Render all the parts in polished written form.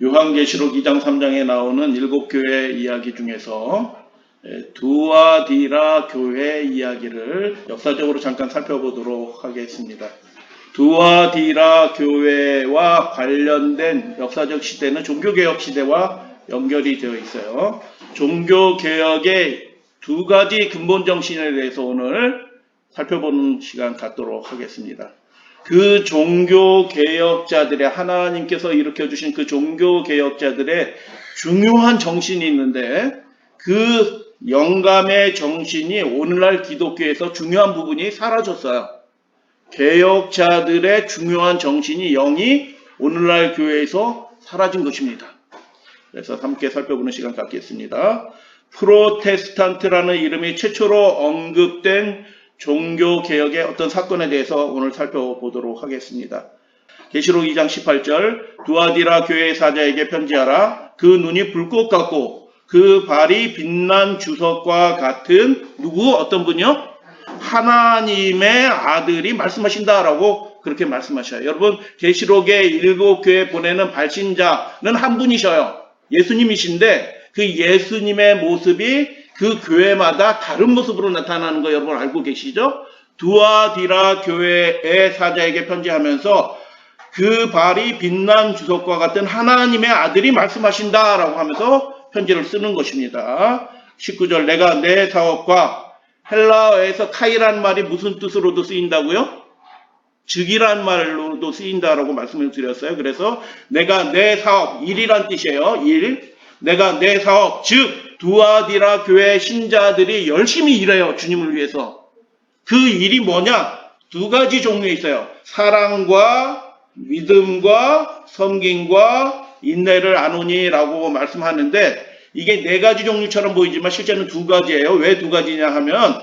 요한계시록 2장 3장에 나오는 7교회 이야기 중에서 두아디라 교회 이야기를 역사적으로 잠깐 살펴보도록 하겠습니다. 두아디라 교회와 관련된 역사적 시대는 종교개혁 시대와 연결이 되어 있어요. 종교개혁의 두 가지 근본 정신에 대해서 오늘 살펴보는 시간 갖도록 하겠습니다. 그 종교개혁자들의, 하나님께서 일으켜주신 그 종교개혁자들의 중요한 정신이 있는데, 그 영감의 정신이 오늘날 기독교에서 중요한 부분이 사라졌어요. 개혁자들의 중요한 정신이 영이 오늘날 교회에서 사라진 것입니다. 그래서 함께 살펴보는 시간 갖겠습니다. 프로테스탄트라는 이름이 최초로 언급된 종교개혁의 어떤 사건에 대해서 오늘 살펴보도록 하겠습니다. 계시록 2장 18절, 두아디라 교회 사자에게 편지하라. 그 눈이 불꽃 같고 그 발이 빛난 주석과 같은, 누구? 어떤 분이요? 하나님의 아들이 말씀하신다라고 그렇게 말씀하셔요. 여러분, 계시록의 7교회 보내는 발신자는 한 분이셔요. 예수님이신데 그 예수님의 모습이 그 교회마다 다른 모습으로 나타나는 거 여러분 알고 계시죠? 두아디라 교회의 사자에게 편지하면서 그 발이 빛난 주석과 같은 하나님의 아들이 말씀하신다라고 하면서 편지를 쓰는 것입니다. 19절, 내가 내 사업과, 헬라어에서 카이란 말이 무슨 뜻으로도 쓰인다고요? 즉이란 말로도 쓰인다라고 말씀을 드렸어요. 그래서 내가 내 사업, 일이란 뜻이에요. 일. 내가 내 사업, 즉 두아디라 교회 신자들이 열심히 일해요. 주님을 위해서. 그 일이 뭐냐? 두 가지 종류에 있어요. 사랑과 믿음과 섬김과 인내를 아노니라고 말씀하는데, 이게 네 가지 종류처럼 보이지만 실제는 두 가지예요. 왜 두 가지냐 하면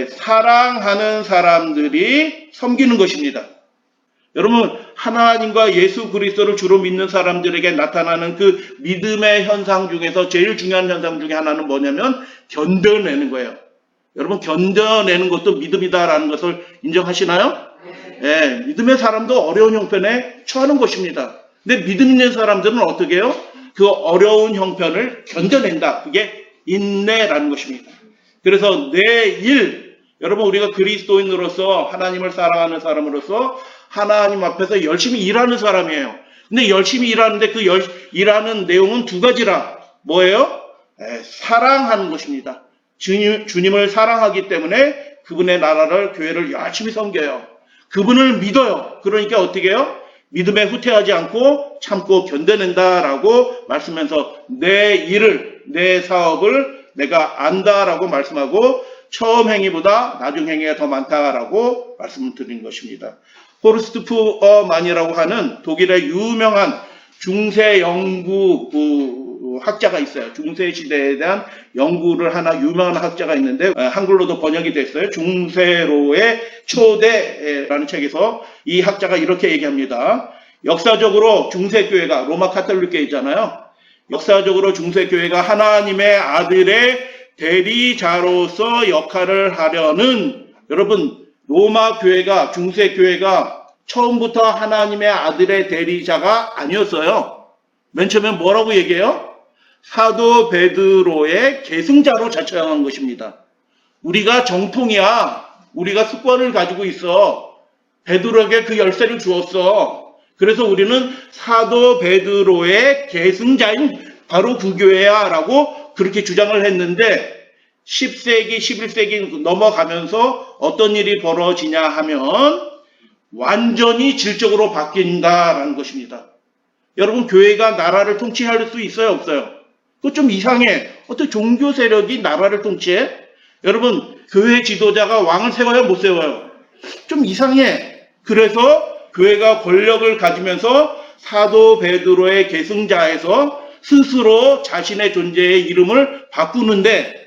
사랑하는 사람들이 섬기는 것입니다. 여러분, 하나님과 예수 그리스도를 주로 믿는 사람들에게 나타나는 그 믿음의 현상 중에서 제일 중요한 현상 중에 하나는 뭐냐면 견뎌내는 거예요. 여러분, 견뎌내는 것도 믿음이다라는 것을 인정하시나요? 네, 믿음의 사람도 어려운 형편에 처하는 것입니다. 근데 믿음 있는 사람들은 어떻게 해요? 그 어려운 형편을 견뎌낸다. 그게 인내라는 것입니다. 그래서 내 일, 여러분, 우리가 그리스도인으로서 하나님을 사랑하는 사람으로서 하나님 앞에서 열심히 일하는 사람이에요. 근데 열심히 일하는데 그 일하는 내용은 두 가지라. 뭐예요? 사랑하는 것입니다. 주님을 사랑하기 때문에 그분의 나라를, 교회를 열심히 섬겨요. 그분을 믿어요. 그러니까 어떻게 해요? 믿음에 후퇴하지 않고 참고 견뎌낸다라고 말씀하면서 내 일을, 내 사업을 내가 안다라고 말씀하고 처음 행위보다 나중 행위가 더 많다라고 말씀을 드린 것입니다. 호르스트 푸어만이라고 하는 독일의 유명한 중세 연구 학자가 있어요. 중세 시대에 대한 연구를 하나 유명한 학자가 있는데 한글로도 번역이 됐어요. 중세로의 초대라는 책에서 이 학자가 이렇게 얘기합니다. 역사적으로 중세교회가 로마 카톨릭교회잖아요. 역사적으로 중세교회가 하나님의 아들의 대리자로서 역할을 하려는, 여러분, 로마 교회가, 중세교회가 처음부터 하나님의 아들의 대리자가 아니었어요. 맨 처음에 뭐라고 얘기해요? 사도 베드로의 계승자로 자처한 것입니다. 우리가 정통이야. 우리가 습관을 가지고 있어. 베드로에게 그 열쇠를 주었어. 그래서 우리는 사도 베드로의 계승자인 바로 그 교회야 라고 그렇게 주장을 했는데 10세기, 11세기 넘어가면서 어떤 일이 벌어지냐 하면 완전히 질적으로 바뀐다라는 것입니다. 여러분, 교회가 나라를 통치할 수 있어요, 없어요? 그거 좀 이상해. 어떻게 종교 세력이 나라를 통치해? 여러분, 교회 지도자가 왕을 세워요, 못 세워요? 좀 이상해. 그래서 교회가 권력을 가지면서 사도 베드로의 계승자에서 스스로 자신의 존재의 이름을 바꾸는데,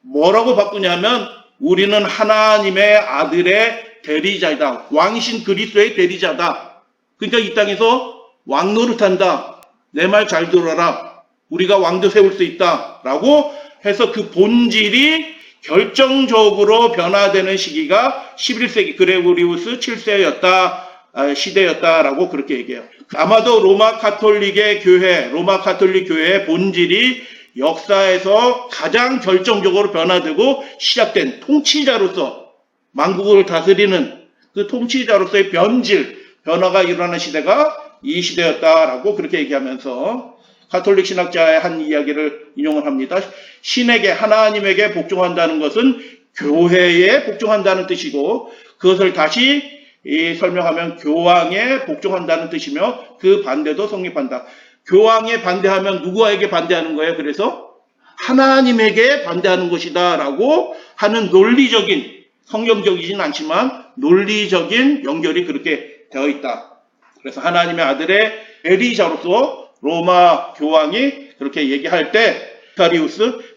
뭐라고 바꾸냐면 우리는 하나님의 아들의 대리자이다. 왕이신 그리스도의 대리자다. 그러니까 이 땅에서 왕 노릇한다. 내 말 잘 들어라. 우리가 왕도 세울 수 있다. 라고 해서 그 본질이 결정적으로 변화되는 시기가 11세기 그레고리우스 7세였다. 시대였다라고 그렇게 얘기해요. 아마도 로마 가톨릭 교회의 본질이 역사에서 가장 결정적으로 변화되고 시작된 통치자로서 만국을 다스리는 그 통치자로서의 변화가 일어나는 시대가 이 시대였다라고 그렇게 얘기하면서 가톨릭 신학자의 한 이야기를 인용을 합니다. 신에게, 하나님에게 복종한다는 것은 교회에 복종한다는 뜻이고, 그것을 다시 설명하면 교황에 복종한다는 뜻이며, 그 반대도 성립한다. 교황에 반대하면 누구에게 반대하는 거예요? 그래서 하나님에게 반대하는 것이다 라고 하는 논리적인, 성경적이진 않지만 논리적인 연결이 그렇게 되어 있다. 그래서 하나님의 아들의 대리자로서 로마 교황이 그렇게 얘기할 때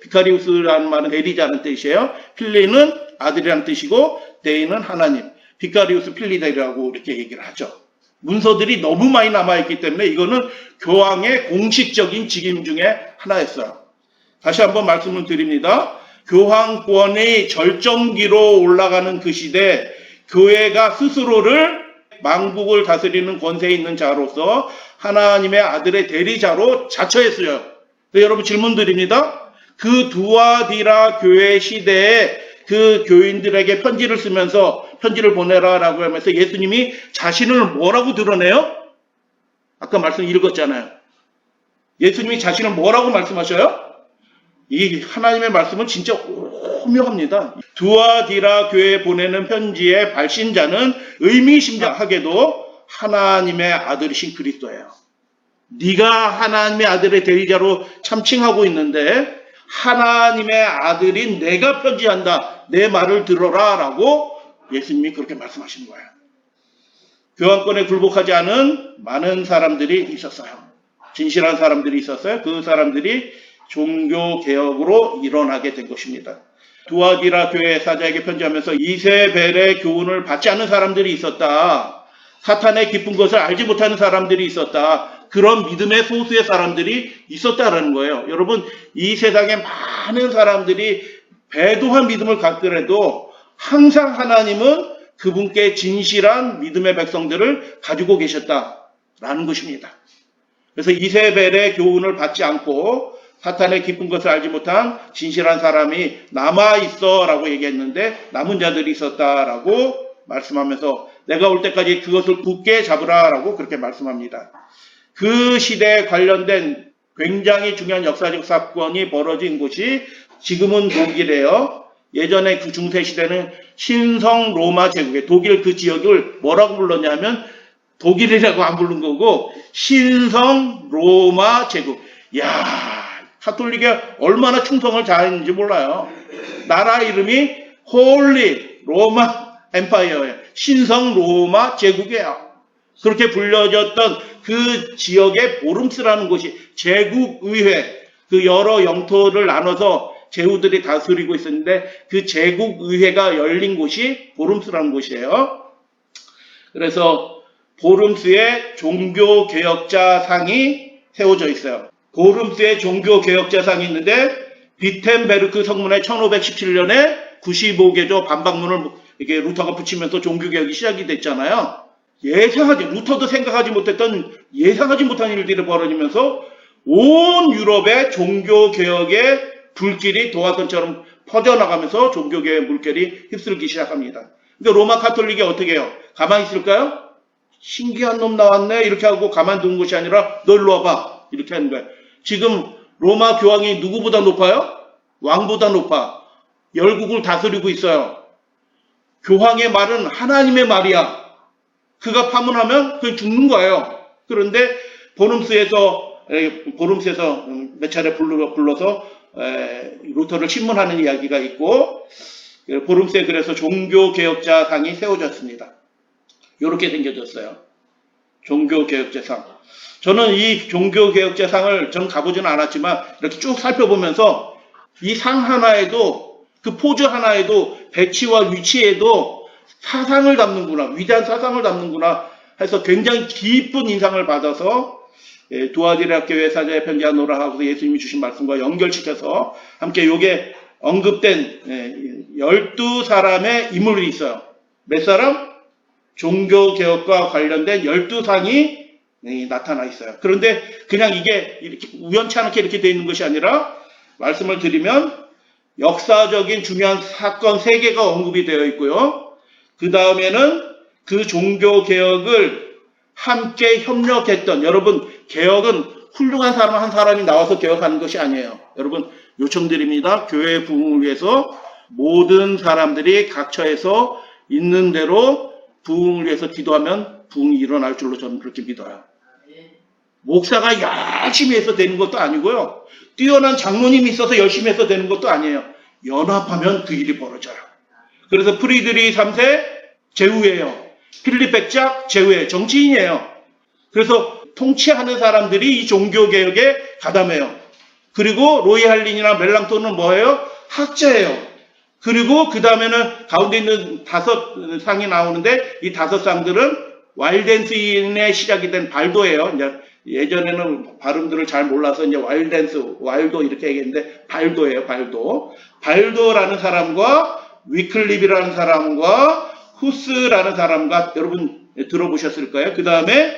비카리우스라는 말은 대리자는 뜻이에요. 필리는 아들이라는 뜻이고 데이는 하나님. 비카리우스 필리데이라고 이렇게 얘기를 하죠. 문서들이 너무 많이 남아있기 때문에 이거는 교황의 공식적인 직임 중에 하나였어요. 다시 한번 말씀을 드립니다. 교황권의 절정기로 올라가는 그 시대, 교회가 스스로를 만국을 다스리는 권세에 있는 자로서 하나님의 아들의 대리자로 자처했어요. 여러분 질문 드립니다. 그 두아디라 교회 시대에 그 교인들에게 편지를 쓰면서 편지를 보내라라고 하면서 예수님이 자신을 뭐라고 드러내요? 아까 말씀 읽었잖아요. 예수님이 자신을 뭐라고 말씀하셔요? 이 하나님의 말씀은 진짜 오묘합니다. 두아디라 교회에 보내는 편지의 발신자는 의미심장하게도 하나님의 아들이신 그리스도예요. 네가 하나님의 아들의 대리자로 참칭하고 있는데 하나님의 아들인 내가 편지한다. 내 말을 들어라 라고 예수님이 그렇게 말씀하시는 거예요. 교황권에 굴복하지 않은 많은 사람들이 있었어요. 진실한 사람들이 있었어요. 그 사람들이 종교개혁으로 일어나게 된 것입니다. 두아디라 교회 사자에게 편지하면서 이세벨의 교훈을 받지 않는 사람들이 있었다. 사탄의 깊은 것을 알지 못하는 사람들이 있었다. 그런 믿음의 소수의 사람들이 있었다라는 거예요. 여러분, 이 세상에 많은 사람들이 배도한 믿음을 갖더라도 항상 하나님은 그분께 진실한 믿음의 백성들을 가지고 계셨다라는 것입니다. 그래서 이세벨의 교훈을 받지 않고 사탄의 깊은 것을 알지 못한 진실한 사람이 남아있어 라고 얘기했는데 남은 자들이 있었다라고 말씀하면서 내가 올 때까지 그것을 굳게 잡으라 라고 그렇게 말씀합니다. 그 시대에 관련된 굉장히 중요한 역사적 사건이 벌어진 곳이 지금은 독일이에요. 예전에 그 중세시대는 신성 로마 제국에 독일 그 지역을 뭐라고 불렀냐면 독일이라고 안 부른 거고 신성 로마 제국. 이야, 가톨릭에 얼마나 충성을 잘했는지 몰라요. 나라 이름이 홀리 로마 엠파이어예요. 신성 로마 제국이에요. 그렇게 불려졌던 그 지역의 보름스라는 곳이 제국의회, 그 여러 영토를 나눠서 제후들이 다스리고 있었는데 그 제국의회가 열린 곳이 보름스라는 곳이에요. 그래서 보름스에 종교개혁자상이 세워져 있어요. 보름스에 종교개혁자상이 있는데 비텐베르크 성문에 1517년에 95개조 반박문을 이렇게 루터가 붙이면서 종교개혁이 시작이 됐잖아요. 루터도 생각하지 못했던 예상하지 못한 일들이 벌어지면서 온 유럽의 종교개혁의 불길이 도화선처럼 퍼져나가면서 종교개혁의 물결이 휩쓸기 시작합니다. 그러니까 로마 가톨릭이 어떻게 해요? 가만히 있을까요? 신기한 놈 나왔네 이렇게 하고 가만두는 것이 아니라 너 일로 와봐 이렇게 하는 거예요. 지금 로마 교황이 누구보다 높아요? 왕보다 높아. 열국을 다스리고 있어요. 교황의 말은 하나님의 말이야. 그가 파문하면 그냥 죽는 거예요. 그런데 보름스에서 몇 차례 불러서 루터를 신문하는 이야기가 있고 보름스에 그래서 종교개혁자상이 세워졌습니다. 이렇게 생겨졌어요. 종교개혁자상. 저는 이 종교개혁자상을 전 가보지는 않았지만 이렇게 쭉 살펴보면서 이 상 하나에도 그 포즈 하나에도 배치와 위치에도 사상을 담는구나, 위대한 사상을 담는구나 해서 굉장히 깊은 인상을 받아서 두아디라 교회 사자에 편지하노라 하고서 예수님이 주신 말씀과 연결시켜서 함께 요게 언급된 12사람의 인물이 있어요. 몇 사람? 종교개혁과 관련된 12상이 나타나 있어요. 그런데 그냥 이게 이렇게 우연치 않게 이렇게 되어 있는 것이 아니라 말씀을 드리면 역사적인 중요한 사건 3개가 언급이 되어 있고요. 그 다음에는 그 종교개혁을 함께 협력했던, 여러분 개혁은 훌륭한 사람 한 사람이 나와서 개혁하는 것이 아니에요. 여러분 요청드립니다. 교회 부흥을 위해서 모든 사람들이 각처에서 있는 대로 부흥을 위해서 기도하면 부흥이 일어날 줄로 저는 그렇게 믿어요. 목사가 열심히 해서 되는 것도 아니고요. 뛰어난 장로님이 있어서 열심히 해서 되는 것도 아니에요. 연합하면 그 일이 벌어져요. 그래서 프리드리 3세 제후예요. 필립 백작 제후예요. 정치인이에요. 그래서 통치하는 사람들이 이 종교개혁에 가담해요. 그리고 로이 할린이나 멜랑톤은 뭐예요? 학자예요. 그리고 그 다음에는 가운데 있는 5상이 나오는데 이 5상들은 와일den스인의 시작이 된 발도예요. 이제 예전에는 발음들을 잘 몰라서 이제 와일도 이렇게 얘기했는데 발도예요. 발도라는 사람과 위클립이라는 사람과 후스라는 사람과 여러분 들어보셨을 거예요. 그 다음에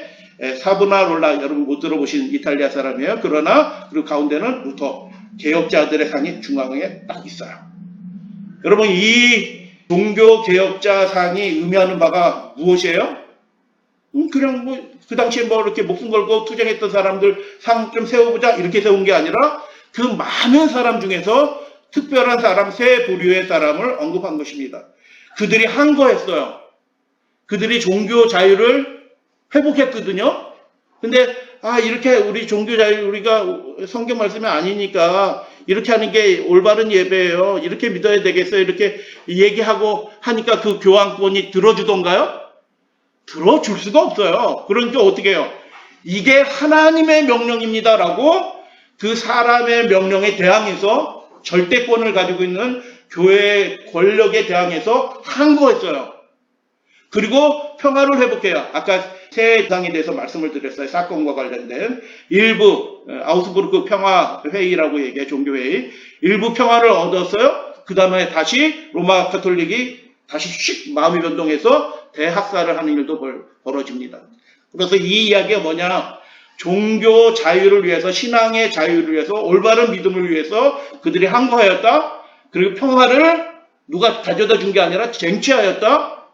사브나롤라 여러분 못 들어보신 이탈리아 사람이에요. 그러나 그리고 가운데는 루터 개혁자들의 상이 중앙에 딱 있어요. 여러분 이 종교개혁자상이 의미하는 바가 무엇이에요? 그냥 뭐 그 당시에 뭐 이렇게 목숨 걸고 투쟁했던 사람들 상 좀 세워보자 이렇게 세운 게 아니라 그 많은 사람 중에서 특별한 사람 3부류의 사람을 언급한 것입니다. 그들이 항거했어요. 그들이 종교 자유를 회복했거든요. 근데 이렇게 우리 종교 자유 우리가 성경 말씀이 아니니까 이렇게 하는 게 올바른 예배예요. 이렇게 믿어야 되겠어요. 이렇게 얘기하고 하니까 그 교황권이 들어주던가요? 들어줄 수가 없어요. 그러니까 어떻게 해요? 이게 하나님의 명령입니다라고 그 사람의 명령에 대항해서 절대권을 가지고 있는 교회의 권력에 대항해서 항거했어요. 그리고 평화를 회복해요. 아까 세 당에 대해서 말씀을 드렸어요. 사건과 관련된 일부 아우스부르크 평화회의라고 얘기해 종교회의. 일부 평화를 얻었어요. 그 다음에 다시 로마 가톨릭이 다시 씩 마음이 변동해서 대학살을 하는 일도 벌어집니다. 그래서 이 이야기가 뭐냐? 종교 자유를 위해서, 신앙의 자유를 위해서, 올바른 믿음을 위해서 그들이 항거하였다. 그리고 평화를 누가 가져다 준 게 아니라 쟁취하였다.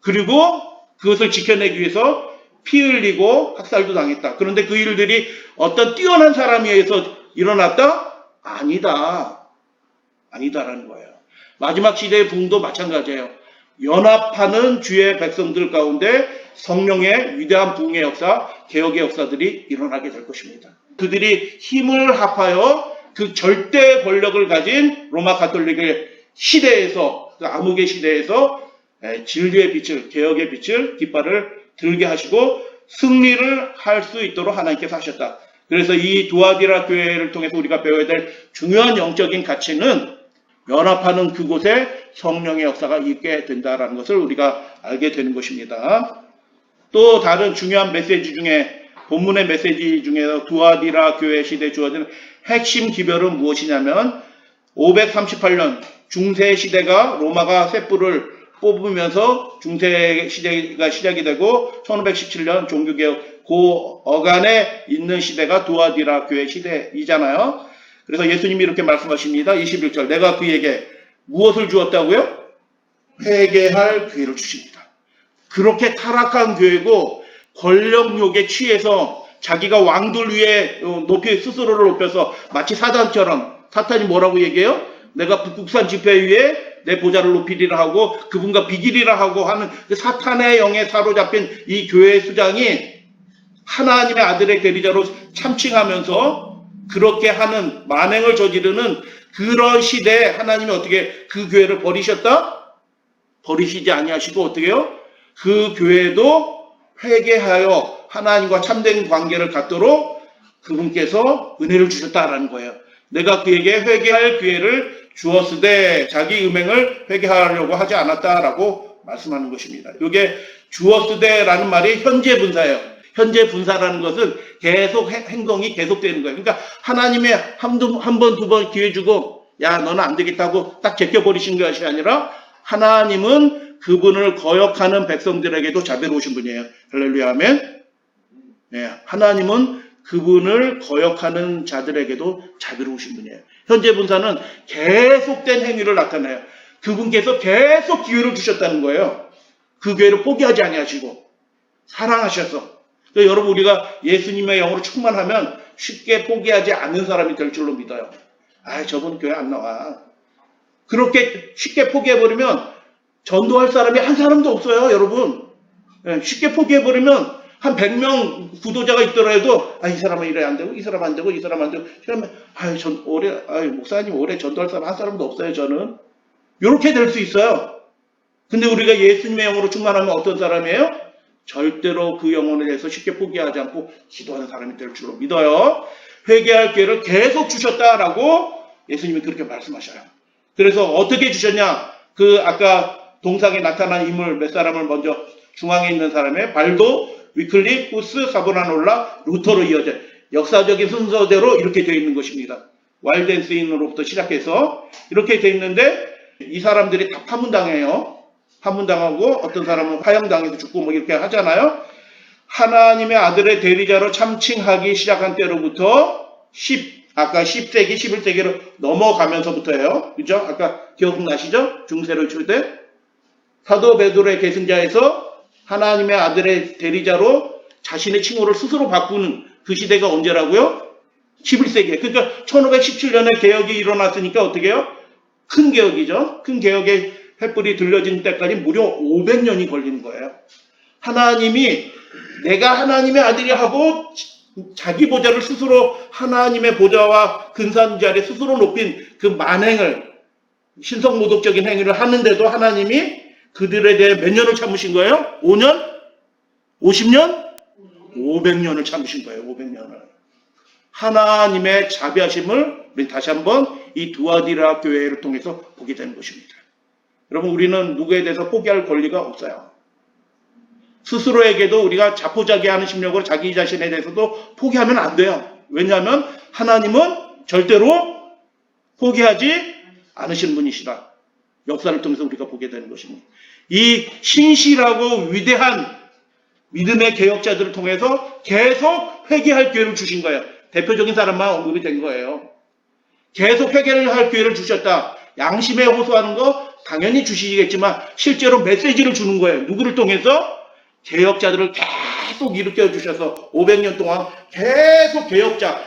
그리고 그것을 지켜내기 위해서 피 흘리고 학살도 당했다. 그런데 그 일들이 어떤 뛰어난 사람에 의해서 일어났다? 아니다라는 거예요. 마지막 시대의 부흥도 마찬가지예요. 연합하는 주의 백성들 가운데 성령의 위대한 부흥의 역사, 개혁의 역사들이 일어나게 될 것입니다. 그들이 힘을 합하여 그 절대 권력을 가진 로마 가톨릭의 시대에서, 그 암흑의 시대에서 진리의 빛을, 개혁의 빛을, 깃발을 들게 하시고 승리를 할 수 있도록 하나님께서 하셨다. 그래서 이 두아디라 교회를 통해서 우리가 배워야 될 중요한 영적인 가치는 연합하는 그곳에 성령의 역사가 있게 된다는 것을 우리가 알게 되는 것입니다. 또 다른 중요한 메시지 중에 본문의 메시지 중에서 두아디라 교회 시대에 주어진 핵심 기별은 무엇이냐면 538년 중세 시대가 로마가 셋불을 뽑으면서 중세 시대가 시작이 되고 1517년 종교개혁 그 어간에 있는 시대가 두아디라 교회 시대이잖아요. 그래서 예수님이 이렇게 말씀하십니다. 21절 내가 그에게 무엇을 주었다고요? 회개할 기회를 주십니다. 그렇게 타락한 교회고 권력욕에 취해서 자기가 왕들 위에 높이 스스로를 높여서 마치 사단처럼 사탄이 뭐라고 얘기해요? 내가 북극산 지폐 위에 내 보좌를 높이리라 하고 그분과 비기리라 하고 하는 사탄의 영에 사로잡힌 이 교회 수장이 하나님의 아들의 계리자로 참칭하면서 그렇게 하는 만행을 저지르는 그런 시대에 하나님이 어떻게 그 교회를 버리셨다? 버리시지 아니하시고 어떻게 해요? 그 교회도 회개하여 하나님과 참된 관계를 갖도록 그분께서 은혜를 주셨다라는 거예요. 내가 그에게 회개할 기회를 주었으되 자기 음행을 회개하려고 하지 않았다라고 말씀하는 것입니다. 이게 주었으되라는 말이 현재 분사예요. 현재 분사라는 것은 계속 행동이 계속되는 거예요. 그러니까 하나님의 한 번, 두 번 기회 주고 야 너는 안 되겠다고 딱 제껴버리신 것이 아니라 하나님은 그분을 거역하는 백성들에게도 자비로우신 분이에요. 할렐루야, 아멘. 네, 하나님은 그분을 거역하는 자들에게도 자비로우신 분이에요. 현재 분사는 계속된 행위를 나타내요. 그분께서 계속 기회를 주셨다는 거예요. 그 기회를 포기하지 아니하시고 사랑하셔서. 그러니까 여러분, 우리가 예수님의 영으로 충만하면 쉽게 포기하지 않는 사람이 될 줄로 믿어요. 저분 교회 안 나와. 그렇게 쉽게 포기해버리면 전도할 사람이 한 사람도 없어요, 여러분. 쉽게 포기해버리면 한 100명 구도자가 있더라도 이 사람은 이래 안 되고 이 사람 안 되고 이 사람 안 되고 목사님 올해 전도할 사람 한 사람도 없어요, 저는. 이렇게 될 수 있어요. 근데 우리가 예수님의 영으로 충만하면 어떤 사람이에요? 절대로 그 영혼에 대해서 쉽게 포기하지 않고 기도하는 사람이 될 줄로 믿어요. 회개할 기회를 계속 주셨다라고 예수님이 그렇게 말씀하셔요. 그래서 어떻게 주셨냐? 아까 동상에 나타난 인물 몇 사람을 먼저 중앙에 있는 사람의 발도, 위클립, 후스, 사보나놀라, 루터로 이어져 역사적인 순서대로 이렇게 되어 있는 것입니다. 와일덴스인으로부터 시작해서 이렇게 되어 있는데 이 사람들이 다 파문당해요. 파문당하고 어떤 사람은 화형당해서 죽고 이렇게 하잖아요. 하나님의 아들의 대리자로 참칭하기 시작한 때로부터 아까 10세기, 11세기로 넘어가면서부터예요. 그죠? 아까 기억나시죠? 중세를 칠 때 사도 베드로의 계승자에서 하나님의 아들의 대리자로 자신의 칭호를 스스로 바꾸는 그 시대가 언제라고요? 11세기에. 그러니까 1517년에 개혁이 일어났으니까 어떻게 해요? 큰 개혁이죠. 큰 개혁의 횃불이 들려진 때까지 무려 500년이 걸리는 거예요. 하나님이 내가 하나님의 아들이 하고 자기 보좌를 스스로 하나님의 보좌와 근사한 자리에 스스로 높인 그 만행을 신성모독적인 행위를 하는데도 하나님이 그들에 대해 몇 년을 참으신 거예요? 5년? 50년? 500년을 참으신 거예요. 500년을. 하나님의 자비하심을 우리 다시 한번 이 두아디라 교회를 통해서 보게 되는 것입니다. 여러분, 우리는 누구에 대해서 포기할 권리가 없어요. 스스로에게도 우리가 자포자기하는 심력으로 자기 자신에 대해서도 포기하면 안 돼요. 왜냐하면 하나님은 절대로 포기하지 않으신 분이시다. 역사를 통해서 우리가 보게 되는 것입니다. 이 신실하고 위대한 믿음의 개혁자들을 통해서 계속 회개할 기회를 주신 거예요. 대표적인 사람만 언급이 된 거예요. 계속 회개를 할 기회를 주셨다. 양심에 호소하는 거 당연히 주시겠지만 실제로 메시지를 주는 거예요. 누구를 통해서? 개혁자들을 계속 일으켜 주셔서 500년 동안 계속 개혁자,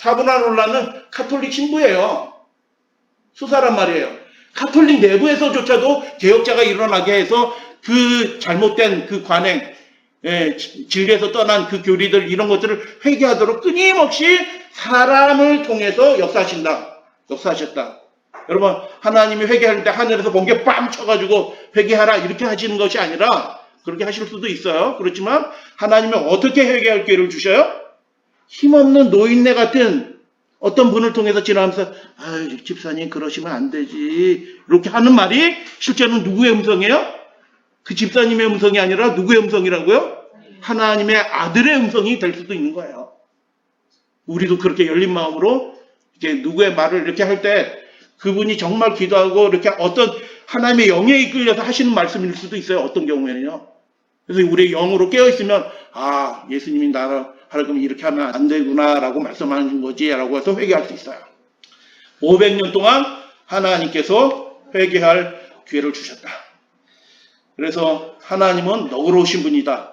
사보나놀라는 카톨릭 신부예요. 수사란 말이에요. 카톨릭 내부에서조차도 개혁자가 일어나게 해서 그 잘못된 그 관행, 진리에서 떠난 그 교리들 이런 것들을 회개하도록 끊임없이 사람을 통해서 역사하셨다. 여러분, 하나님이 회개할 때 하늘에서 번개 빵 쳐가지고 회개하라 이렇게 하시는 것이 아니라 그렇게 하실 수도 있어요. 그렇지만 하나님은 어떻게 회개할 기회를 주셔요? 힘없는 노인네 같은 어떤 분을 통해서 지나면서 집사님 그러시면 안 되지 이렇게 하는 말이 실제는 누구의 음성이에요? 그 집사님의 음성이 아니라 누구의 음성이라고요? 하나님의 아들의 음성이 될 수도 있는 거예요. 우리도 그렇게 열린 마음으로 이제 누구의 말을 이렇게 할 때 그분이 정말 기도하고 이렇게 어떤 하나님의 영에 이끌려서 하시는 말씀일 수도 있어요. 어떤 경우에는요. 그래서 우리 영으로 깨어있으면 예수님이 나를 하려면 이렇게 하면 안 되구나라고 말씀하는 거지 라고 해서 회개할 수 있어요. 500년 동안 하나님께서 회개할 기회를 주셨다. 그래서 하나님은 너그러우신 분이다.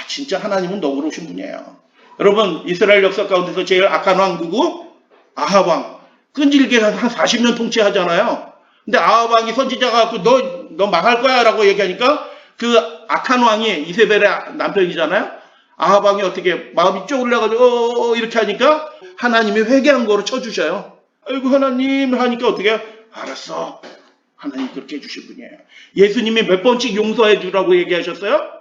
진짜 하나님은 너그러우신 분이에요. 여러분, 이스라엘 역사 가운데서 제일 악한 왕 누구? 아합 왕. 끈질기게 한 40년 통치하잖아요. 근데 아합 왕이 선지자가 너 망할 거야 라고 얘기하니까 그 악한 왕이 이세벨의 남편이잖아요. 아합 왕이 어떻게 마음이 쪼글려가지고 이렇게 하니까 하나님이 회개한 거로 쳐주셔요. 아이고 하나님 하니까 어떻게 알았어. 하나님 그렇게 해주신 분이에요. 예수님이 몇 번씩 용서해 주라고 얘기하셨어요?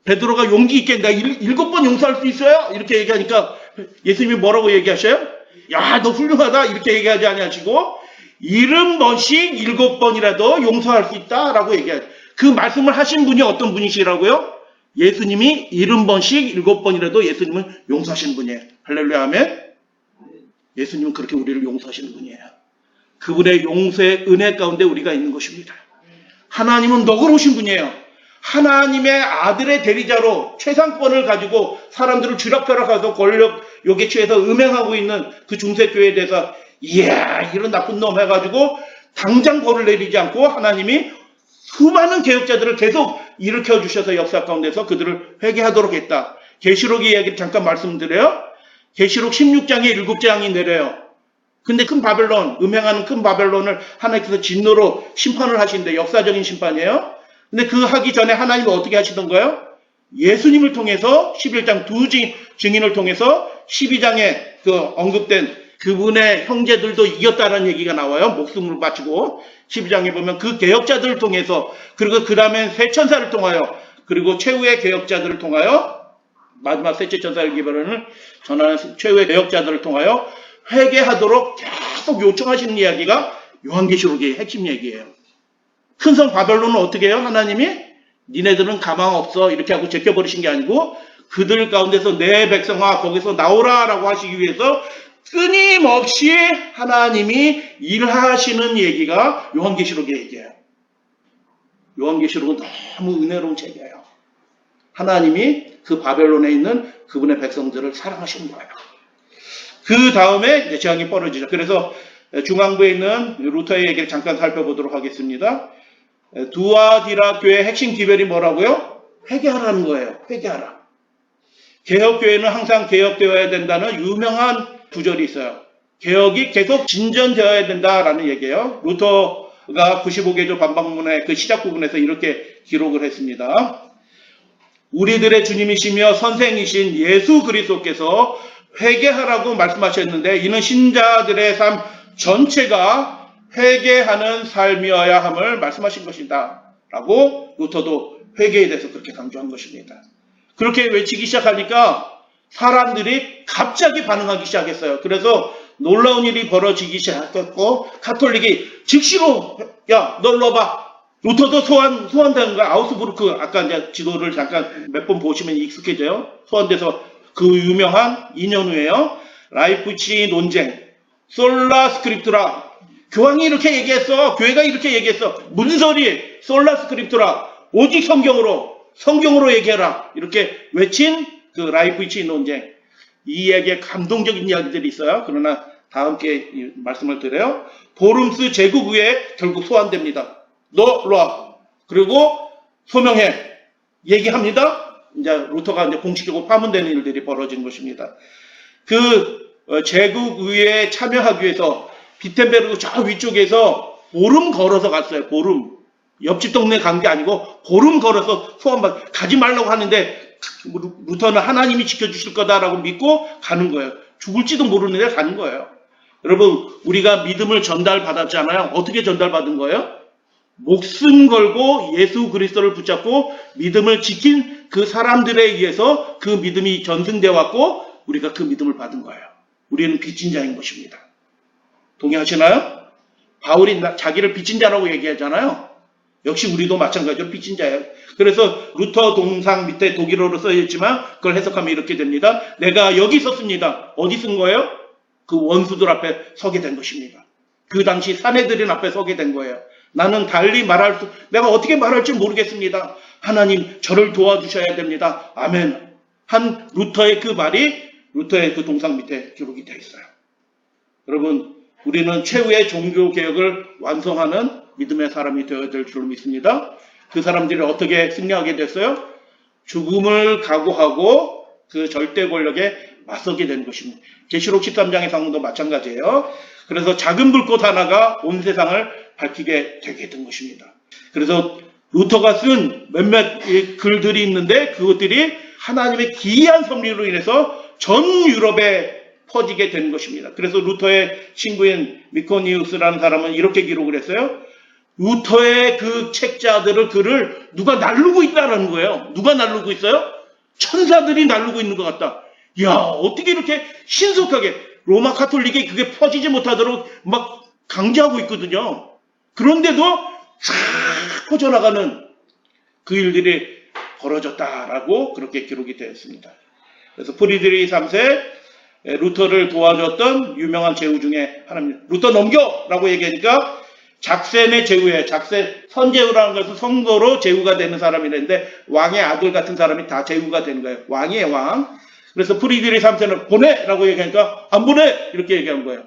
베드로가 용기 있게 나 7번 용서할 수 있어요? 이렇게 얘기하니까 예수님이 뭐라고 얘기하셔요? 너 훌륭하다 이렇게 얘기하지 아니하시고 70번씩 7번이라도 용서할 수 있다라고 얘기하죠. 그 말씀을 하신 분이 어떤 분이시라고요? 예수님이 70번씩 7번이라도 예수님은 용서하시는 분이에요. 할렐루야 아멘. 예수님은 그렇게 우리를 용서하시는 분이에요. 그분의 용서의 은혜 가운데 우리가 있는 것입니다. 하나님은 너그러우신 분이에요. 하나님의 아들의 대리자로 최상권을 가지고 사람들을 쥐락펴락해서 권력 욕에 취해서 음행하고 있는 그 중세교회에 대해서 이야 이런 나쁜 놈 해가지고 당장 벌을 내리지 않고 하나님이 수많은 개혁자들을 계속 일으켜 주셔서 역사 가운데서 그들을 회개하도록 했다. 계시록 이야기를 잠깐 말씀드려요. 계시록 16장에 7장이 내려요. 근데 큰 바벨론, 음행하는 큰 바벨론을 하나님께서 진노로 심판을 하시는데 역사적인 심판이에요. 근데 그 하기 전에 하나님은 어떻게 하시던가요? 예수님을 통해서 11장 두 증인을 통해서 12장에 그 언급된 그분의 형제들도 이겼다는 얘기가 나와요. 목숨을 바치고 12장에 보면 그 개혁자들을 통해서 그리고 그 다음에 세 천사를 통하여 그리고 최후의 개혁자들을 통하여 마지막 셋째 천사의 기별을 전하는 최후의 개혁자들을 통하여 회개하도록 계속 요청하시는 이야기가 요한계시록의 핵심 얘기예요. 큰 성 바벨론은 어떻게 해요? 하나님이 니네들은 가망 없어 이렇게 하고 제껴버리신 게 아니고 그들 가운데서 내 백성아 거기서 나오라라고 하시기 위해서 끊임없이 하나님이 일하시는 얘기가 요한계시록의 얘기예요. 요한계시록은 너무 은혜로운 책이에요. 하나님이 그 바벨론에 있는 그분의 백성들을 사랑하시는 거예요. 그 다음에 이제 재앙이 벌어지죠. 그래서 중앙부에 있는 루터의 얘기를 잠깐 살펴보도록 하겠습니다. 두아디라 교회의 핵심 기별이 뭐라고요? 회개하라는 거예요. 회개하라. 개혁교회는 항상 개혁되어야 된다는 유명한 구절이 있어요. 개혁이 계속 진전되어야 된다라는 얘기예요. 루터가 95개조 반박문의 그 시작 부분에서 이렇게 기록을 했습니다. 우리들의 주님이시며 선생이신 예수 그리스도께서 회개하라고 말씀하셨는데 이는 신자들의 삶 전체가 회개하는 삶이어야 함을 말씀하신 것이다 라고 루터도 회개에 대해서 그렇게 강조한 것입니다. 그렇게 외치기 시작하니까 사람들이 갑자기 반응하기 시작했어요. 그래서 놀라운 일이 벌어지기 시작했고 가톨릭이 즉시로 야 너 일로 와봐. 루터도 소환된 거 아우스부르크 아까 이제 지도를 잠깐 몇 번 보시면 익숙해져요. 소환돼서 그 유명한 2년 후에요. 라이프치 논쟁 솔라 스크립트라 교황이 이렇게 얘기했어. 교회가 이렇게 얘기했어. 무슨 소리? 솔라 스크립트라 오직 성경으로 얘기해라. 이렇게 외친 그 라이프치 논쟁. 이 이야기에 감동적인 이야기들이 있어요. 그러나 다 함께 말씀을 드려요. 보름스 제국의회 결국 소환됩니다. 너 일로 와. 그리고 소명해. 얘기합니다. 이제 루터가 이제 공식적으로 파문되는 일들이 벌어진 것입니다. 그 제국의회에 참여하기 위해서 비텐베르그 저 위쪽에서 보름 걸어서 갔어요. 보름. 옆집 동네 간 게 아니고 보름 걸어서 소환받 가지 말라고 하는데 루터는 하나님이 지켜주실 거다라고 믿고 가는 거예요. 죽을지도 모르는데 가는 거예요. 여러분 우리가 믿음을 전달받았잖아요. 어떻게 전달받은 거예요? 목숨 걸고 예수 그리스도를 붙잡고 믿음을 지킨 그 사람들에 의해서 그 믿음이 전승되어 왔고 우리가 그 믿음을 받은 거예요. 우리는 빚진 자인 것입니다. 동의하시나요? 바울이 자기를 빚진 자라고 얘기하잖아요. 역시 우리도 마찬가지로 빚진 자예요. 그래서 루터 동상 밑에 독일어로 써있지만 그걸 해석하면 이렇게 됩니다. 내가 여기 섰습니다. 어디 쓴 거예요? 그 원수들 앞에 서게 된 것입니다. 그 당시 사내들인 앞에 서게 된 거예요. 나는 달리 내가 어떻게 말할지 모르겠습니다. 하나님 저를 도와주셔야 됩니다. 아멘. 한 루터의 그 말이 루터의 그 동상 밑에 기록이 되어 있어요. 여러분 우리는 최후의 종교개혁을 완성하는 믿음의 사람이 되어야 될 줄 믿습니다. 그 사람들이 어떻게 승리하게 됐어요? 죽음을 각오하고 그 절대 권력에 맞서게 된 것입니다. 계시록 13장의 상황도 마찬가지예요. 그래서 작은 불꽃 하나가 온 세상을 밝히게 되게 된 것입니다. 그래서 루터가 쓴 몇몇 글들이 있는데 그것들이 하나님의 기이한 섭리로 인해서 전 유럽에 퍼지게 된 것입니다. 그래서 루터의 친구인 미코니우스라는 사람은 이렇게 기록을 했어요. 루터의 그 책자들을 글을 누가 나르고 있다는 거예요. 누가 나르고 있어요? 천사들이 나르고 있는 것 같다. 이야 어떻게 이렇게 신속하게 로마 카톨릭이 그게 퍼지지 못하도록 막 강제하고 있거든요. 그런데도 싹 퍼져나가는 그 일들이 벌어졌다라고 그렇게 기록이 되었습니다. 그래서 프리드리히 3세 루터를 도와줬던 유명한 제후 중에 하나입니다. 루터 넘겨! 라고 얘기하니까 작센의 제후예요. 작센, 선제후라는 것은 선거로 제후가 되는 사람이랬는데 왕의 아들 같은 사람이 다 제후가 되는 거예요. 왕이에요, 왕. 그래서 프리드리 3세는 보내라고 얘기하니까 안 보내 이렇게 얘기한 거예요.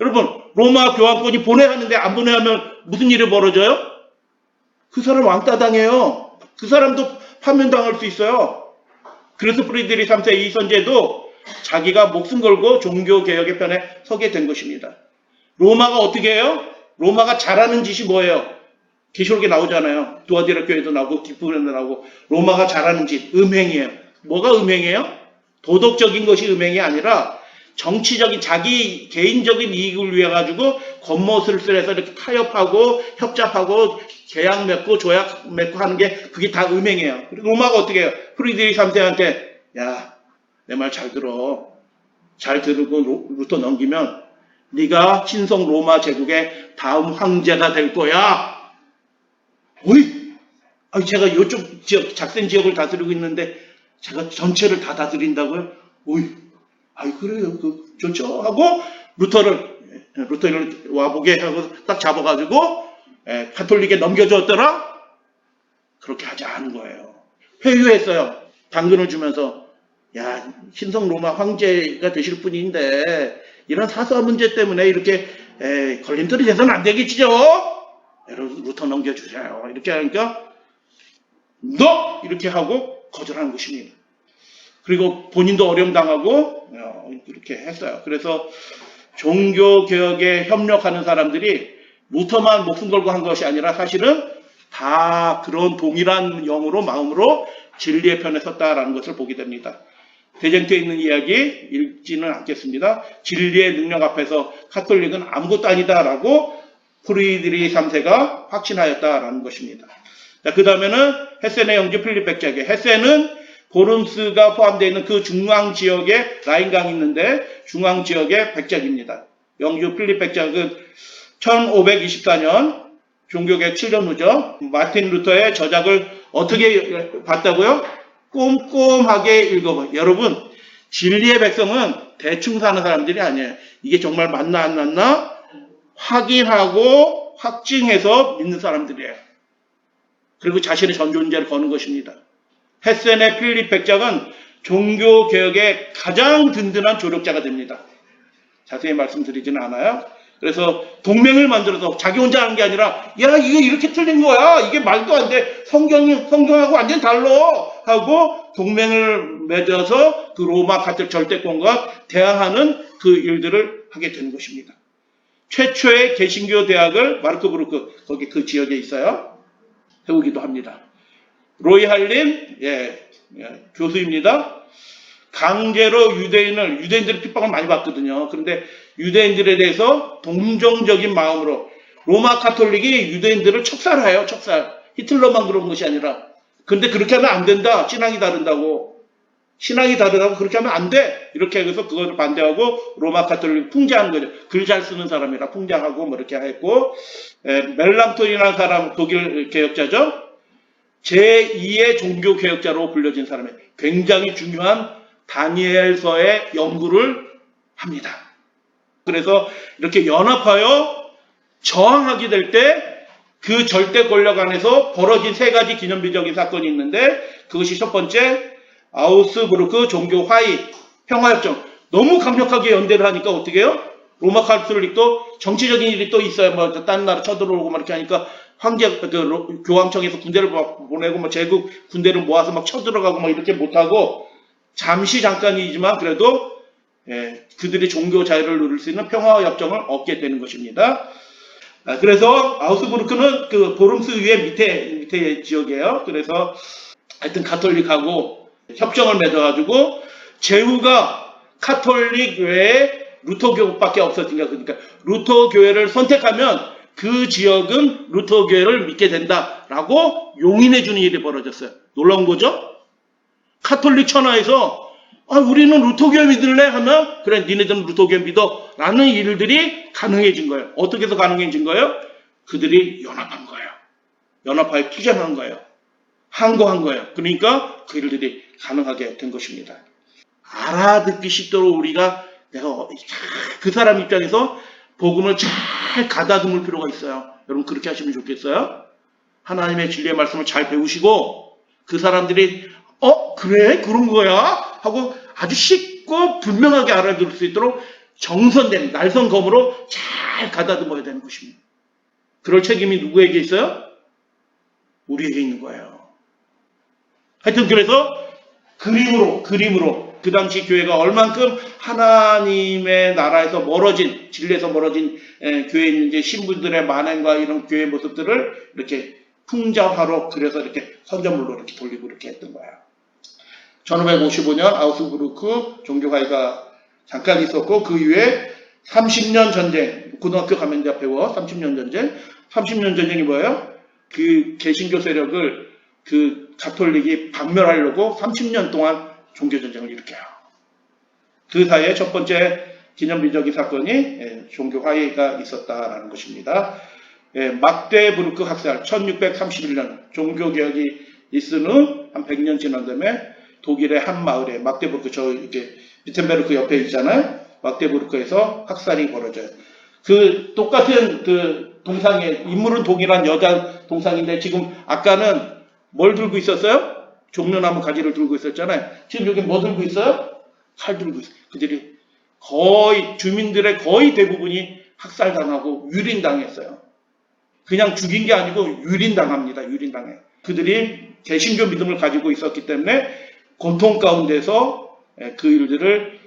여러분, 로마 교황권이 보내하는데 안 보내하면 무슨 일이 벌어져요? 그 사람 왕따 당해요. 그 사람도 파면당할 수 있어요. 그래서 프리드리 3세 이 선제도 자기가 목숨 걸고 종교개혁의 편에 서게 된 것입니다. 로마가 어떻게 해요? 로마가 잘하는 짓이 뭐예요? 계시록에 나오잖아요. 두아디라 교회도 나오고 뒷부분에도 나오고. 로마가 잘하는 짓, 음행이에요. 뭐가 음행이에요? 도덕적인 것이 음행이 아니라 정치적인 자기 개인적인 이익을 위해 가지고 겉멋을 해서 이렇게 타협하고 협잡하고 계약 맺고 조약 맺고 하는 게 그게 다 음행이에요. 로마가 어떻게 해요? 프리드리 3세한테 야, 내 말 잘 들어. 잘 들고 루터 넘기면 네가 신성 로마 제국의 다음 황제가 될 거야. 어이? 아니 제가 이쪽 지역 작센 지역을 다스리고 있는데 제가 전체를 다 다스린다고요? 어이? 아이 그래요. 그 좋죠. 하고 루터를 와보게 하고 딱 잡아가지고 가톨릭에 넘겨줬더라. 그렇게 하지 않은 거예요. 회유했어요. 당근을 주면서 야 신성 로마 황제가 되실 분인데 이런 사소한 문제 때문에 이렇게 걸림돌이 돼서는 안 되겠지요. 여러분 루터 넘겨주세요. 이렇게 하니까 너 이렇게 하고 거절하는 것입니다. 그리고 본인도 어려움당하고 이렇게 했어요. 그래서 종교개혁에 협력하는 사람들이 루터만 목숨 걸고 한 것이 아니라 사실은 다 그런 동일한 영으로 마음으로 진리의 편에 섰다라는 것을 보게 됩니다. 대쟁투에 있는 이야기 읽지는 않겠습니다. 진리의 능력 앞에서 카톨릭은 아무것도 아니다라고 프리드리 3세가 확신하였다라는 것입니다. 그 다음에는 헤센의 영주 필립 백작의 헤센은 보름스가 포함되어 있는 그 중앙 지역에 라인강이 있는데 중앙 지역의 백작입니다. 영주 필립 백작은 1524년 종교개혁 7년 후죠. 마틴 루터의 저작을 어떻게 봤다고요? 꼼꼼하게 읽어봐요. 여러분 진리의 백성은 대충 사는 사람들이 아니에요. 이게 정말 맞나 안 맞나 확인하고 확증해서 믿는 사람들이에요. 그리고 자신의 전존재를 거는 것입니다. 헤센의 필립 백작은 종교개혁의 가장 든든한 조력자가 됩니다. 자세히 말씀드리지는 않아요. 그래서 동맹을 만들어서 자기 혼자 하는 게 아니라 야 이거 이렇게 틀린 거야. 이게 말도 안 돼. 성경하고 완전 달라. 하고 동맹을 맺어서 그 로마 가톨릭 절대권과 대항하는 그 일들을 하게 되는 것입니다. 최초의 개신교 대학을 마르크 브루크 거기 그 지역에 있어요. 세우기도 합니다. 로이 할린 교수입니다. 강제로 유대인들의 핍박을 많이 받거든요. 그런데 유대인들에 대해서 동정적인 마음으로 로마 가톨릭이 유대인들을 척살해요. 척살. 히틀러만 그런 것이 아니라. 근데 그렇게 하면 안 된다. 신앙이 다르다고 그렇게 하면 안 돼. 이렇게 해서 그것을 반대하고 로마 가톨릭 풍자하는 거죠. 글 잘 쓰는 사람이라 풍자하고 뭐 이렇게 했고 멜랑톤이라는 사람 독일 개혁자죠. 제2의 종교개혁자로 불려진 사람이에요. 굉장히 중요한 다니엘서의 연구를 합니다. 그래서 이렇게 연합하여 저항하게 될 때 그 절대 권력 안에서 벌어진 세 가지 기념비적인 사건이 있는데 그것이 첫 번째 아우스부르크 종교 화의 평화협정. 너무 강력하게 연대를 하니까 어떻게 해요? 로마 가톨릭도 정치적인 일이 또 있어요. 뭐 다른 나라 쳐들어오고 막 이렇게 하니까 황제 교황청에서 군대를 보내고 뭐 제국 군대를 모아서 막 쳐들어가고 막 이렇게 못하고 잠깐이지만 그래도 그들이 종교 자유를 누릴 수 있는 평화협정을 얻게 되는 것입니다. 그래서 아우스부르크는 그 보름스 위에 밑에 지역이에요. 그래서 하여튼 가톨릭하고 협정을 맺어가지고 제후가 가톨릭 외에 루터교밖에 없었으니까 그러니까 루터교회를 선택하면 그 지역은 루터교회를 믿게 된다라고 용인해주는 일이 벌어졌어요. 놀라운 거죠? 가톨릭 천하에서 우리는 루터교회 믿을래? 하면 그래 니네들은 루터교회 믿어 라는 일들이 가능해진 거예요. 어떻게 해서 가능해진 거예요? 그들이 연합한 거예요. 연합하여 투쟁한 거예요. 항거한 거예요. 그러니까 그 일들이 가능하게 된 것입니다. 알아듣기 쉽도록 우리가 내가 그 사람 입장에서 복음을 잘 잘 가다듬을 필요가 있어요. 여러분 그렇게 하시면 좋겠어요? 하나님의 진리의 말씀을 잘 배우시고 그 사람들이 그래? 그런 거야? 하고 아주 쉽고 분명하게 알아들을 수 있도록 정선된 날선검으로 잘 가다듬어야 되는 것입니다. 그럴 책임이 누구에게 있어요? 우리에게 있는 거예요. 하여튼 그래서 그림으로 그 당시 교회가 얼만큼 하나님의 나라에서 멀어진, 진리에서 멀어진 교회에 있는 이제 신부들의 만행과 이런 교회 모습들을 이렇게 풍자화로 그려서 이렇게 선전물로 이렇게 돌리고 이렇게 했던 거예요. 1555년 아우스부르크 종교회의가 잠깐 있었고 그 이후에 30년 전쟁, 고등학교 가면 이제 배워 30년 전쟁. 30년 전쟁이 뭐예요? 그 개신교 세력을 그 가톨릭이 박멸하려고 30년 동안 종교전쟁을 일으켜요. 그 사이에 첫 번째 기념비적인 사건이 종교화해가 있었다라는 것입니다. 막데부르크 학살 1631년 종교개혁이 있은 후 한 100년 지난 다음에 독일의 한 마을에 막데부르크 이렇게 비텐베르크 옆에 있잖아요. 막데부르크에서 학살이 벌어져요. 그 똑같은 그 동상에 인물은 동일한 여자 동상인데 지금 아까는 뭘 들고 있었어요? 종려나무 가지를 들고 있었잖아요. 지금 여기 뭐 들고 있어요? 칼 들고 있어요. 그들이 거의 주민들의 거의 대부분이 학살당하고 유린당했어요. 그냥 죽인 게 아니고 유린당합니다. 유린당해. 그들이 개신교 믿음을 가지고 있었기 때문에 고통 가운데서 그 일들을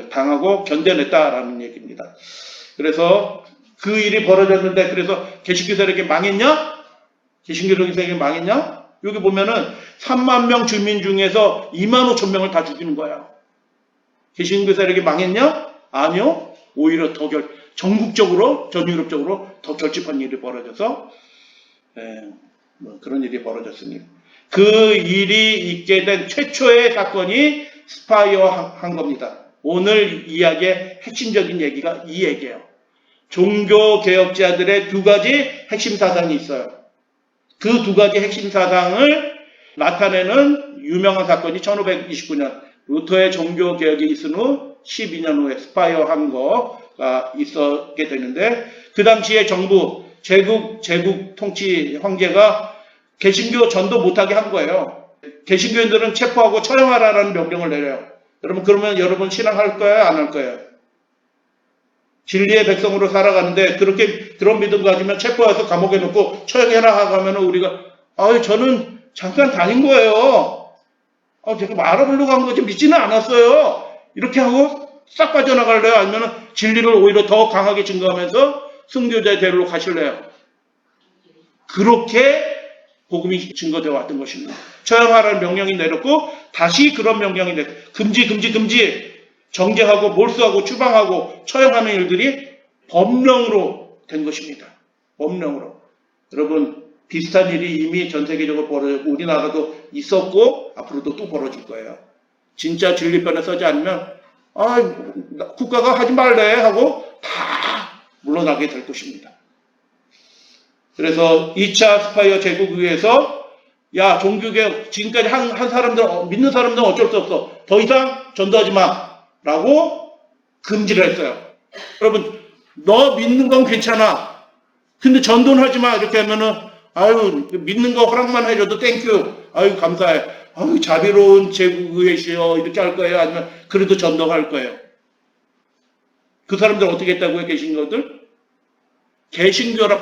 당하고 견뎌냈다라는 얘기입니다. 그래서 그 일이 벌어졌는데 그래서 개신교 세력이 망했냐? 개신교 세력이 망했냐? 여기 보면은 3만 명 주민 중에서 2만 5천 명을 다 죽이는 거야. 개신교 세력이 망했냐? 아니요. 오히려 더 전국적으로, 전 유럽적으로 더 결집한 일이 벌어져서 그런 일이 벌어졌습니다. 그 일이 있게 된 최초의 사건이 스파이어 한 겁니다. 오늘 이야기의 핵심적인 얘기가 이 얘기예요. 종교개혁자들의 두 가지 핵심 사상이 있어요. 그 두 가지 핵심 사상을 나타내는 유명한 사건이 1529년 루터의 종교개혁이 있은 후 12년 후에 스파이어 한 거가 있었게 되는데 그 당시에 정부, 제국 통치 황제가 개신교 전도 못하게 한 거예요. 개신교인들은 체포하고 처형하라는 명령을 내려요. 여러분 그러면 여러분 신앙할 거예요? 안 할 거예요? 진리의 백성으로 살아가는데 그런 믿음 가지면 체포해서 감옥에 넣고 처형해라 하면 우리가 저는 잠깐 다닌 거예요. 제가 알아보려고 한 거지 믿지는 않았어요. 이렇게 하고 싹 빠져나갈래요? 아니면 진리를 오히려 더 강하게 증거하면서 순교자의 대로로 가실래요? 그렇게 복음이 증거되어 왔던 것입니다. 처형하라는 명령이 내렸고 다시 그런 명령이 금지 정죄하고 몰수하고 추방하고 처형하는 일들이 법령으로 된 것입니다. 법령으로. 여러분 비슷한 일이 이미 전 세계적으로 벌어지고 우리나라도 있었고 앞으로도 또 벌어질 거예요. 진짜 진리편에 서지 않으면 국가가 하지 말래 하고 다 물러나게 될 것입니다. 그래서 2차 스파이어 제국에서 종교개혁 지금까지 한 사람들 믿는 사람들은 어쩔 수 없어. 더 이상 전도하지 마 라고 금지를 했어요. 여러분 너 믿는 건 괜찮아. 근데 전도는 하지 마. 이렇게 하면은 믿는 거 허락만 해줘도 땡큐. 감사해. 자비로운 제국의시여 이렇게 할 거예요? 아니면 그래도 전도할 거예요? 그 사람들 어떻게 했다고요? 개신교들? 개신교라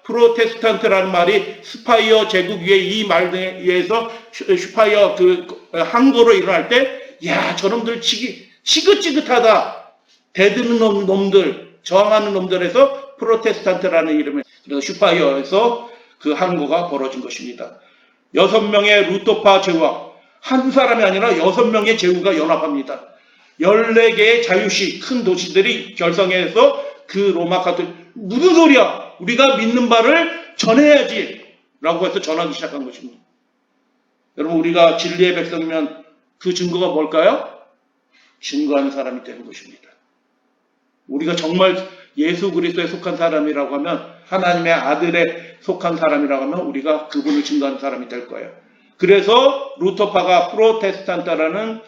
프로테스탄트라는 말이 스파이어 제국 위에 이 말에 의해서 슈파이어 항고로 일어날 때 저놈들 지긋지긋하다. 대드는 놈들, 저항하는 놈들에서 프로테스탄트라는 이름을 그래서 슈파이어에서 그 항고가 벌어진 것입니다. 6명의 루터파 제후와 한 사람이 아니라 6명의 제후가 연합합니다. 14개의 자유시 큰 도시들이 결성해서 그 로마 가톨릭 무슨 소리야? 우리가 믿는 바를 전해야지 라고 해서 전하기 시작한 것입니다. 여러분 우리가 진리의 백성이면 그 증거가 뭘까요? 증거하는 사람이 되는 것입니다. 우리가 정말 예수 그리스도에 속한 사람이라고 하면 하나님의 아들에 속한 사람이라고 하면 우리가 그분을 증거하는 사람이 될 거예요. 그래서 루터파가 프로테스탄트라는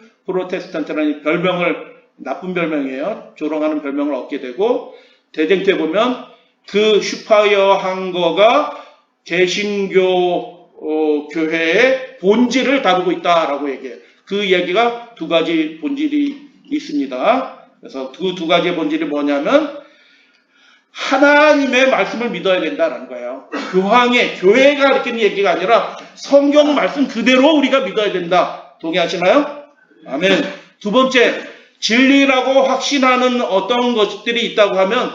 별명을 나쁜 별명이에요. 조롱하는 별명을 얻게 되고 대쟁투에 보면 그 슈파이어 한 거가 개신교 교회의 본질을 다루고 있다라고 얘기해요. 그 얘기가 두 가지 본질이 있습니다. 그래서 그 두 가지의 본질이 뭐냐면 하나님의 말씀을 믿어야 된다는 거예요. 교회가 가르치는 얘기가 아니라 성경 말씀 그대로 우리가 믿어야 된다. 동의하시나요? 아멘. 두 번째, 진리라고 확신하는 어떤 것들이 있다고 하면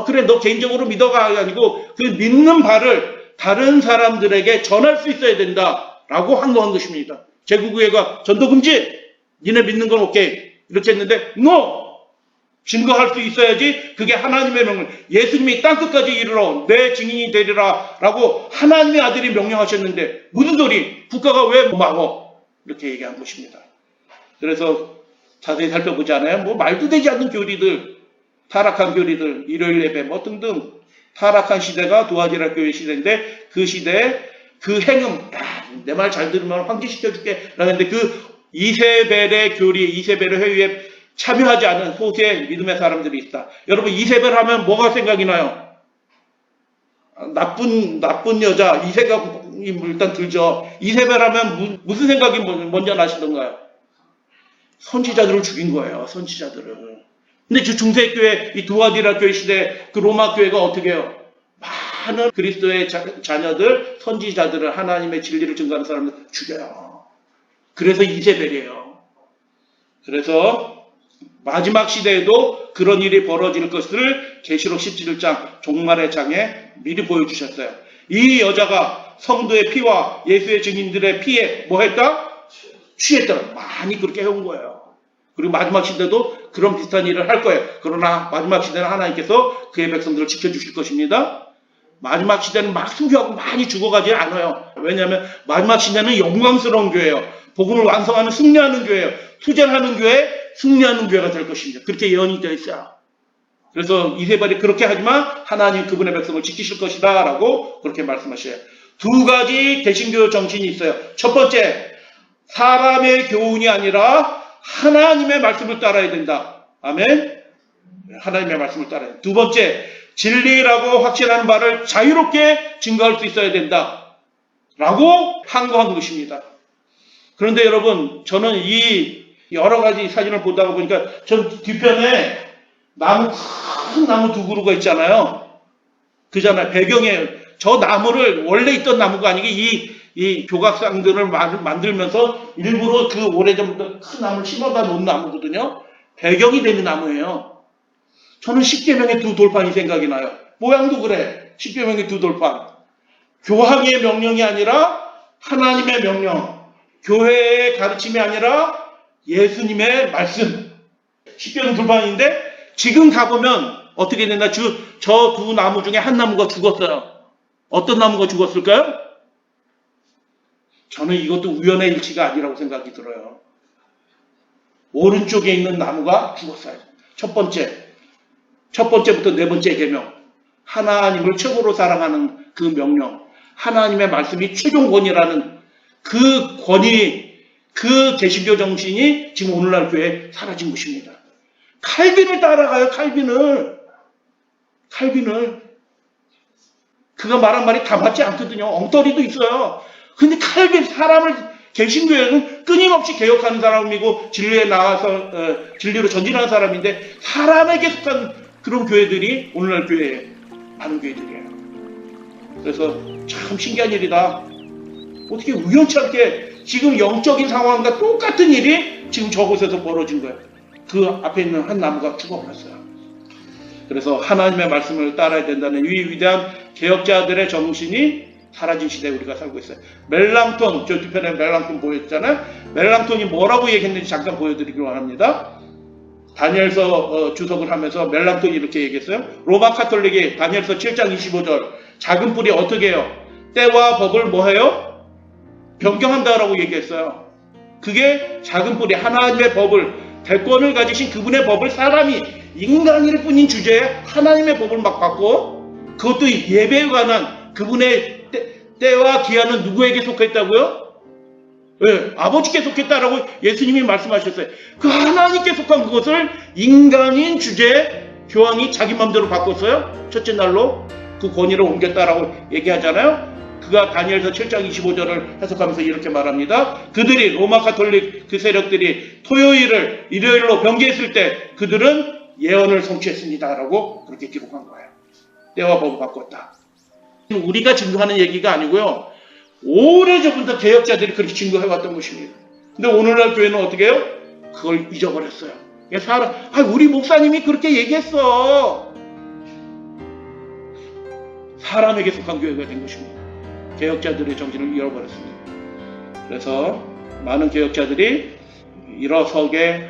그래 너 개인적으로 믿어가 아니고 그 믿는 바를 다른 사람들에게 전할 수 있어야 된다라고 항거한 것입니다. 제국의회가 전도금지, 니네 믿는 건 오케이 이렇게 했는데 NO! 증거할 수 있어야지. 그게 하나님의 명령. 예수님이 땅끝까지 이르러 내 증인이 되리라 라고 하나님의 아들이 명령하셨는데 무슨 소리? 국가가 왜 막어? 이렇게 얘기한 것입니다. 그래서 자세히 살펴보잖아요. 뭐 말도 되지 않는 교리들, 타락한 교리들, 일요일 예배 뭐 등등 타락한 시대가 도화지락 교회 시대인데 그 시대에 그 행음, 내 말 잘 들으면 환기시켜줄게 라는데 그 이세벨의 교리, 이세벨의 회의에 참여하지 않은 소수의 믿음의 사람들이 있다. 여러분 이세벨 하면 뭐가 생각이 나요? 나쁜 여자 이 생각이 일단 들죠. 이세벨 하면 무슨 생각이 먼저 나시던가요? 선지자들을 죽인 거예요. 선지자들을. 근데 중세교회 이 두아디라 교회 시대 그 로마 교회가 어떻게 해요? 많은 그리스도의 자녀들 선지자들을 하나님의 진리를 증거하는 사람을 죽여요. 그래서 이세벨이에요. 그래서 마지막 시대에도 그런 일이 벌어질 것을 계시록 17장 종말의 장에 미리 보여주셨어요. 이 여자가 성도의 피와 예수의 증인들의 피에 뭐 했다? 취했다. 많이 그렇게 해온 거예요. 그리고 마지막 시대도 그런 비슷한 일을 할 거예요. 그러나 마지막 시대는 하나님께서 그의 백성들을 지켜주실 것입니다. 마지막 시대는 막 순교하고 많이 죽어가지 않아요. 왜냐하면 마지막 시대는 영광스러운 교회예요. 복음을 완성하는 승리하는 교회예요. 투쟁하는 교회, 승리하는 교회가 될 것입니다. 그렇게 예언이 되어 있어요. 그래서 이세벨이 그렇게 하지만 하나님 그분의 백성을 지키실 것이다 라고 그렇게 말씀하셔요. 두 가지 개신교 정신이 있어요. 첫 번째, 사람의 교훈이 아니라 하나님의 말씀을 따라야 된다. 아멘. 하나님의 말씀을 따라야 된다. 두 번째, 진리라고 확신하는 바를 자유롭게 증거할 수 있어야 된다 라고 항거한 것입니다. 그런데 여러분, 저는 이 여러 가지 사진을 보다가 보니까 전 뒤편에 큰 나무 두 그루가 있잖아요. 그잖아요. 배경에 저 나무를 원래 있던 나무가 아니게 이 조각상들을 만들면서 일부러 그 오래전부터 큰 나무를 심어다 놓은 나무거든요. 배경이 되는 나무예요. 저는 십계명의 두 돌판이 생각이 나요. 모양도 그래. 십계명의 두 돌판. 교황의 명령이 아니라 하나님의 명령. 교회의 가르침이 아니라 예수님의 말씀. 십계명 돌판인데 지금 가보면 어떻게 됐나? 저 두 나무 중에 한 나무가 죽었어요. 어떤 나무가 죽었을까요? 저는 이것도 우연의 일치가 아니라고 생각이 들어요. 오른쪽에 있는 나무가 죽었어요. 첫 번째부터 네 번째 계명. 하나님을 최고로 사랑하는 그 명령. 하나님의 말씀이 최종 권위라는 그 권위, 그 개신교 정신이 지금 오늘날 교회에 사라진 것입니다. 칼빈을 따라가요. 칼빈을. 그가 말한 말이 다 맞지 않거든요. 엉터리도 있어요. 근데 칼빈 사람을 개신교회는 끊임없이 개혁하는 사람이고 진리에 나와서 진리로 전진하는 사람인데 사람에게 속한 그런 교회들이 오늘날 교회에 많은 교회들이에요. 그래서 참 신기한 일이다. 어떻게 우연치 않게 지금 영적인 상황과 똑같은 일이 지금 저곳에서 벌어진 거예요. 그 앞에 있는 한 나무가 죽어버렸어요. 그래서 하나님의 말씀을 따라야 된다는 이 위대한 개혁자들의 정신이 사라진 시대에 우리가 살고 있어요. 멜랑톤, 저 뒤편에 멜랑톤 보였잖아요. 멜랑톤이 뭐라고 얘기했는지 잠깐 보여드리기로 합니다. 다니엘서 주석을 하면서 멜랑톤이 이렇게 얘기했어요. 로마 카톨릭이 다니엘서 7장 25절 작은 뿔이 어떻게 해요? 때와 법을 뭐 해요? 변경한다라고 얘기했어요. 그게 작은 뿔이 하나님의 법을 대권을 가지신 그분의 법을 사람이 인간일 뿐인 주제에 하나님의 법을 막 바꿔 그것도 예배에 관한 그분의 때와 기한은 누구에게 속했다고요? 네, 아버지께 속했다라고 예수님이 말씀하셨어요. 그 하나님께 속한 그것을 인간인 주제에 교황이 자기 맘대로 바꿨어요? 첫째 날로 그 권위를 옮겼다라고 얘기하잖아요. 그가 다니엘서 7장 25절을 해석하면서 이렇게 말합니다. 그들이 로마 가톨릭 그 세력들이 토요일을 일요일로 변개했을 때 그들은 예언을 성취했습니다. 라고 그렇게 기록한 거예요. 때와 법을 바꿨다. 우리가 증거하는 얘기가 아니고요. 오래전부터 개혁자들이 그렇게 증거해왔던 것입니다. 근데 오늘날 교회는 어떻게 해요? 그걸 잊어버렸어요. 우리 목사님이 그렇게 얘기했어. 사람에게 속한 교회가 된 것입니다. 개혁자들의 정신을 잃어버렸습니다. 그래서 많은 개혁자들이 일어서게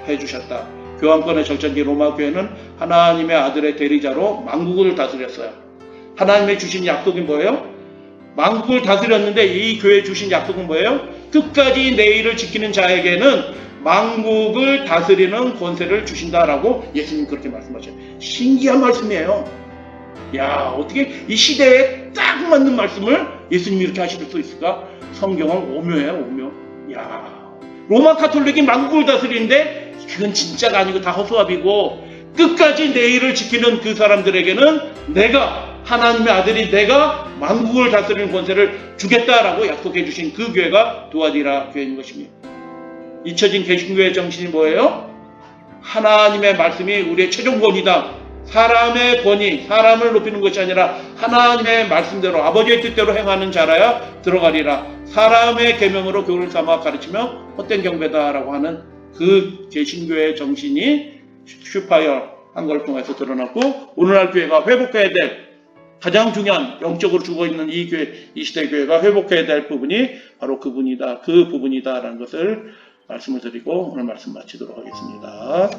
해주셨다. 교황권의 절정기 로마 교회는 하나님의 아들의 대리자로 만국을 다스렸어요. 하나님의 주신 약속이 뭐예요? 만국을 다스렸는데 이 교회 주신 약속은 뭐예요? 끝까지 내 일을 지키는 자에게는 만국을 다스리는 권세를 주신다라고 예수님 그렇게 말씀하셔요. 신기한 말씀이에요. 야, 어떻게 이 시대에 딱 맞는 말씀을 예수님이 이렇게 하실 수 있을까? 성경은 오묘해요, 오묘. 야, 로마 가톨릭이 만국을 다스리는데 그건 진짜가 아니고 다 허수아비고 끝까지 내 일을 지키는 그 사람들에게는 내가 하나님의 아들이 내가 만국을 다스리는 권세를 주겠다라고 약속해 주신 그 교회가 두아디라 교회인 것입니다. 잊혀진 개신교의 정신이 뭐예요? 하나님의 말씀이 우리의 최종 권위다. 사람의 권위, 사람을 높이는 것이 아니라 하나님의 말씀대로 아버지의 뜻대로 행하는 자라야 들어가리라. 사람의 계명으로 교훈을 삼아 가르치며 헛된 경배다라고 하는 그 개신교의 정신이 슈파이어 한 걸 통해서 드러났고 오늘날 교회가 회복해야 될 가장 중요한 영적으로 죽어있는 이 교회, 이 시대 교회가 회복해야 될 부분이 바로 그 부분이다라는 것을 말씀을 드리고 오늘 말씀 마치도록 하겠습니다.